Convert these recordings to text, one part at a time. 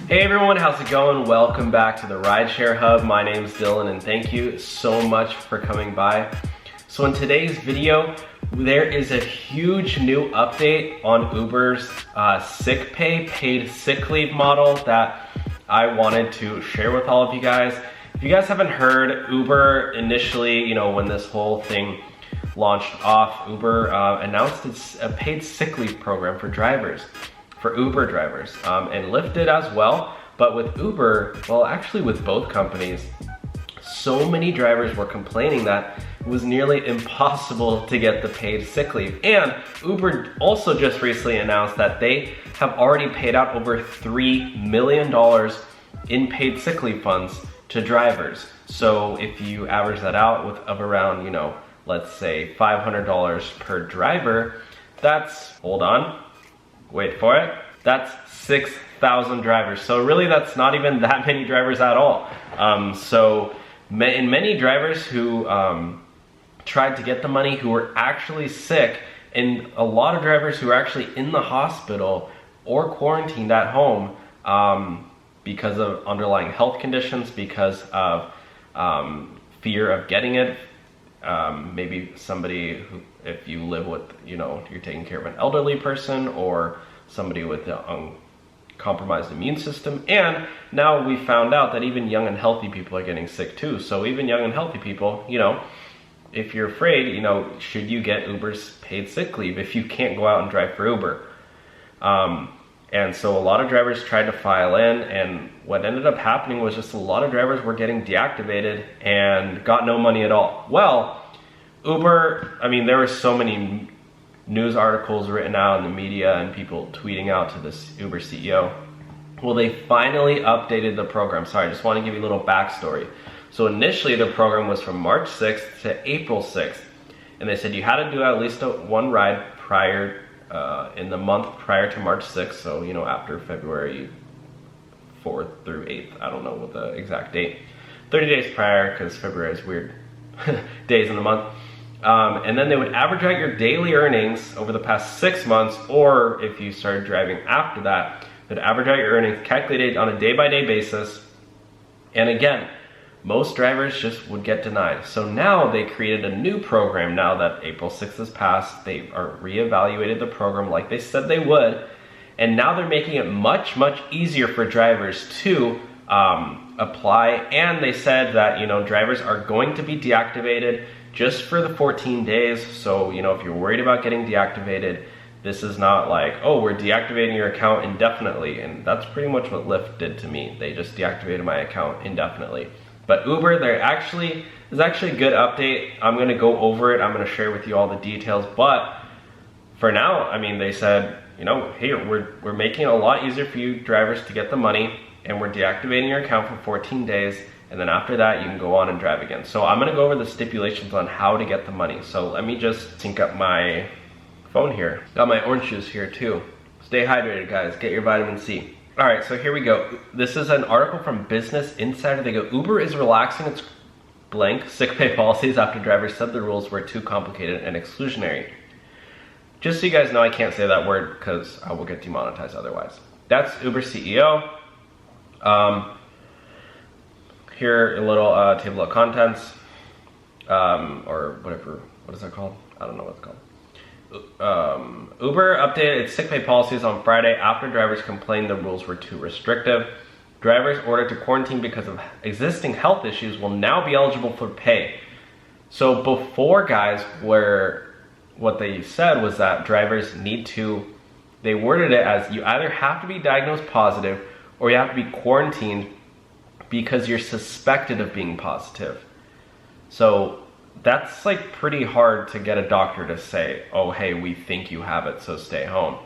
Hey everyone, how's it going? Welcome back to the Rideshare Hub. My name's Dylan and thank you so much for coming by. So in today's video, there is a huge new update on Uber's sick pay, paid sick leave model that I wanted to share with all of you guys. If you guys haven't heard, Uber initially, when this whole thing launched off, Uber announced its a paid sick leave program for drivers. For Uber drivers, and Lyft did as well, but with Uber, well actually with both companies, so many drivers were complaining that it was nearly impossible to get the paid sick leave. And Uber also just recently announced that they have already paid out over $3 million in paid sick leave funds to drivers. So if you average that out with of around, let's say $500 per driver, that's, hold on, wait for it, that's 6,000 drivers. So really that's not even that many drivers at all. Many drivers who tried to get the money who were actually sick, and a lot of drivers who are actually in the hospital or quarantined at home because of underlying health conditions, because of fear of getting it. Maybe somebody who, if you live with, you're taking care of an elderly person or somebody with a compromised immune system. And now we found out that even young and healthy people are getting sick too. So even young and healthy people, if you're afraid, should you get Uber's paid sick leave if you can't go out and drive for Uber? And so a lot of drivers tried to file in, and what ended up happening was just a lot of drivers were getting deactivated and got no money at all. Well, Uber, there were so many news articles written out in the media and people tweeting out to this Uber CEO. Well, they finally updated the program. Sorry, I just want to give you a little backstory. So initially the program was from March 6th to April 6th. And they said you had to do at least one ride prior in the month prior to March 6th, so after February 4th through 8th, I don't know what the exact date, 30 days prior, because February is weird days in the month. And then they would average out your daily earnings over the past 6 months, or if you started driving after that, they'd average out your earnings calculated on a day-by-day basis. And again, most drivers just would get denied. So now they created a new program. Now that April 6th has passed, they are reevaluated the program like they said they would. And now they're making it much, much easier for drivers to apply. And they said that, drivers are going to be deactivated just for the 14 days. So, if you're worried about getting deactivated, this is not like, oh, we're deactivating your account indefinitely. And that's pretty much what Lyft did to me. They just deactivated my account indefinitely. But Uber, there's actually a good update. I'm gonna go over it. I'm gonna share with you all the details. But for now, they said, hey, we're making it a lot easier for you drivers to get the money, and we're deactivating your account for 14 days. And then after that, you can go on and drive again. So I'm gonna go over the stipulations on how to get the money. So let me just sync up my phone here. Got my orange juice here too. Stay hydrated, guys. Get your vitamin C. All right, so here we go. This is an article from Business Insider. They go, Uber is relaxing its blank sick pay policies after drivers said the rules were too complicated and exclusionary. Just so you guys know, I can't say that word because I will get demonetized otherwise. That's Uber CEO. Here, a little table of contents, or whatever, what is that called? I don't know what it's called. Uber updated its sick pay policies on Friday after drivers complained the rules were too restrictive. Drivers ordered to quarantine because of existing health issues will now be eligible for pay. So before, guys, what they said was that drivers they worded it as you either have to be diagnosed positive or you have to be quarantined because you're suspected of being positive. So that's pretty hard to get a doctor to say, oh, hey, we think you have it, so stay home.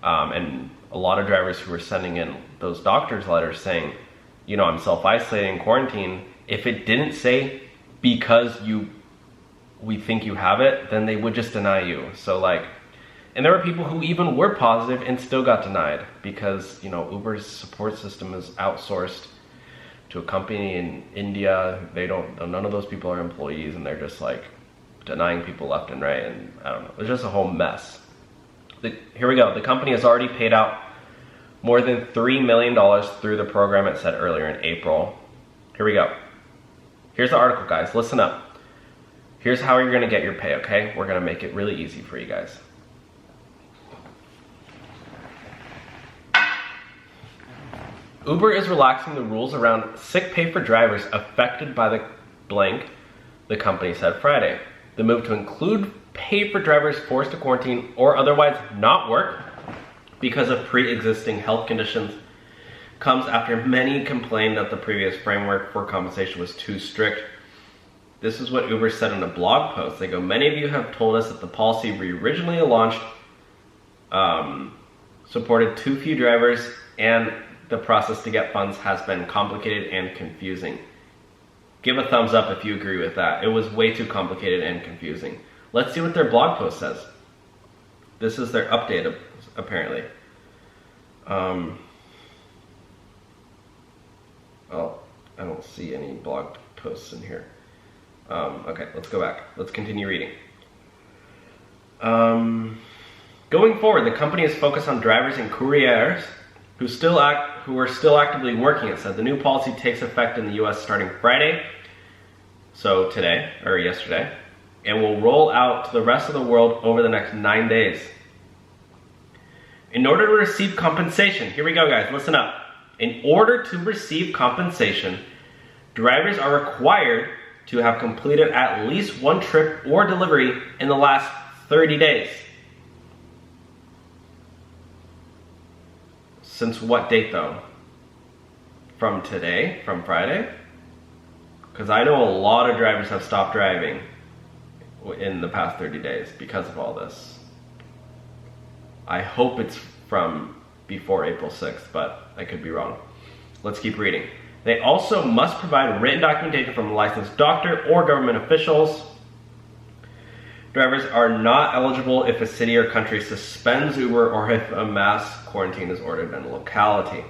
And a lot of drivers who were sending in those doctor's letters saying, I'm self-isolating, quarantine, if it didn't say because we think you have it, then they would just deny you. So and there were people who even were positive and still got denied because, Uber's support system is outsourced to a company in India. None of those people are employees, and they're just denying people left and right, and I don't know, it's just a whole mess. Here we go. The company has already paid out more than $3 million through the program, it said earlier in April. Here we go. Here's the article, guys. Listen up. Here's how you're gonna get your pay, okay? We're gonna make it really easy for you guys. Uber is relaxing the rules around sick pay for drivers affected by the blank, the company said Friday. The move to include pay for drivers forced to quarantine or otherwise not work because of pre-existing health conditions comes after many complained that the previous framework for compensation was too strict. This is what Uber said in a blog post. They go, many of you have told us that the policy we originally launched supported too few drivers and the process to get funds has been complicated and confusing. Give a thumbs up if you agree with that. It was way too complicated and confusing. Let's see what their blog post says. This is their update, apparently. Oh, I don't see any blog posts in here. Okay, let's go back. Let's continue reading. Going forward, the company is focused on drivers and couriers who are still actively working. It said the new policy takes effect in the US starting Friday, so today, or yesterday, and will roll out to the rest of the world over the next 9 days. In order to receive compensation, here we go guys, listen up. In order to receive compensation, drivers are required to have completed at least one trip or delivery in the last 30 days. Since what date though? From today? From Friday? Because I know a lot of drivers have stopped driving in the past 30 days because of all this. I hope it's from before April 6th, but I could be wrong. Let's keep reading. They also must provide written documentation from a licensed doctor or government officials. Drivers are not eligible if a city or country suspends Uber or if a mass quarantine is ordered in a locality.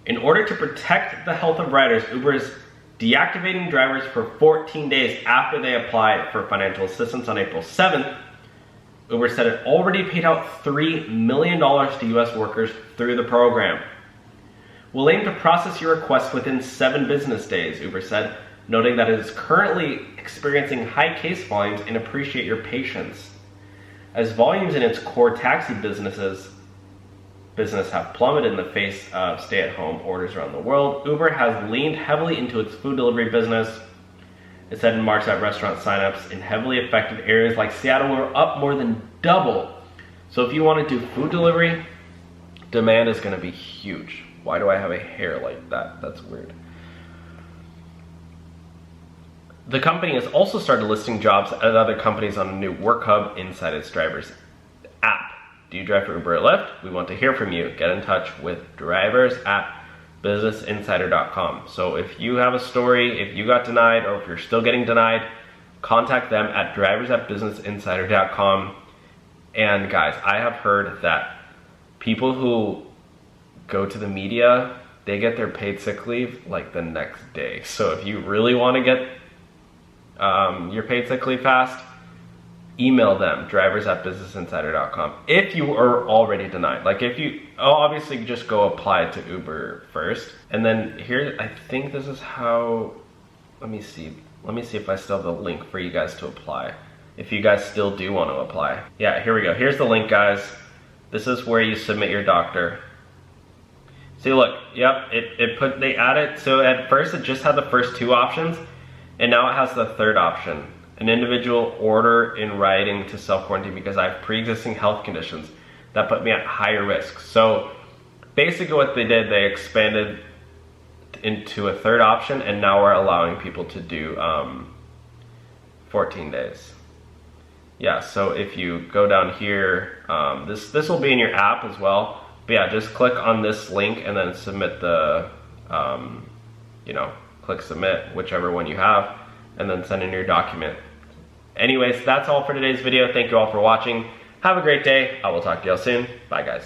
In order to protect the health of riders, Uber is deactivating drivers for 14 days after they apply for financial assistance on April 7th. Uber said it already paid out $3 million to US workers through the program. We'll aim to process your request within 7 business days, Uber said, noting that it is currently experiencing high case volumes and appreciate your patience. As volumes in its core taxi business have plummeted in the face of stay-at-home orders around the world, Uber has leaned heavily into its food delivery business. It said in March that restaurant signups in heavily affected areas like Seattle were up more than double. So if you want to do food delivery, demand is going to be huge. Why do I have a hair like that? That's weird. The company has also started listing jobs at other companies on a new work hub inside its drivers app. Do you drive for Uber or Lyft? We want to hear from you. Get in touch with drivers at businessinsider.com. So if you have a story, if you got denied, or if you're still getting denied, contact them at drivers at businessinsider.com. And guys, I have heard that people who go to the media, they get their paid sick leave like the next day. So if you really want to get your paid sick leave fast, email them, drivers at businessinsider.com. If you are already denied, like if you, obviously just go apply to Uber first. And then here, I think this is how, let me see if I still have the link for you guys to apply. If you guys still do want to apply. Yeah, here we go. Here's the link, guys. This is where you submit your doctor. See, look, yep, they added, so at first it just had the first 2 options, and now it has the 3rd option. An individual order in writing to self-quarantine because I have pre-existing health conditions that put me at higher risk. So basically what they did, they expanded into a 3rd option, and now we're allowing people to do 14 days. Yeah, so if you go down here, this will be in your app as well. But yeah, just click on this link and then submit the, click submit, whichever one you have, and then send in your document. Anyways, that's all for today's video. Thank you all for watching. Have a great day. I will talk to y'all soon. Bye, guys.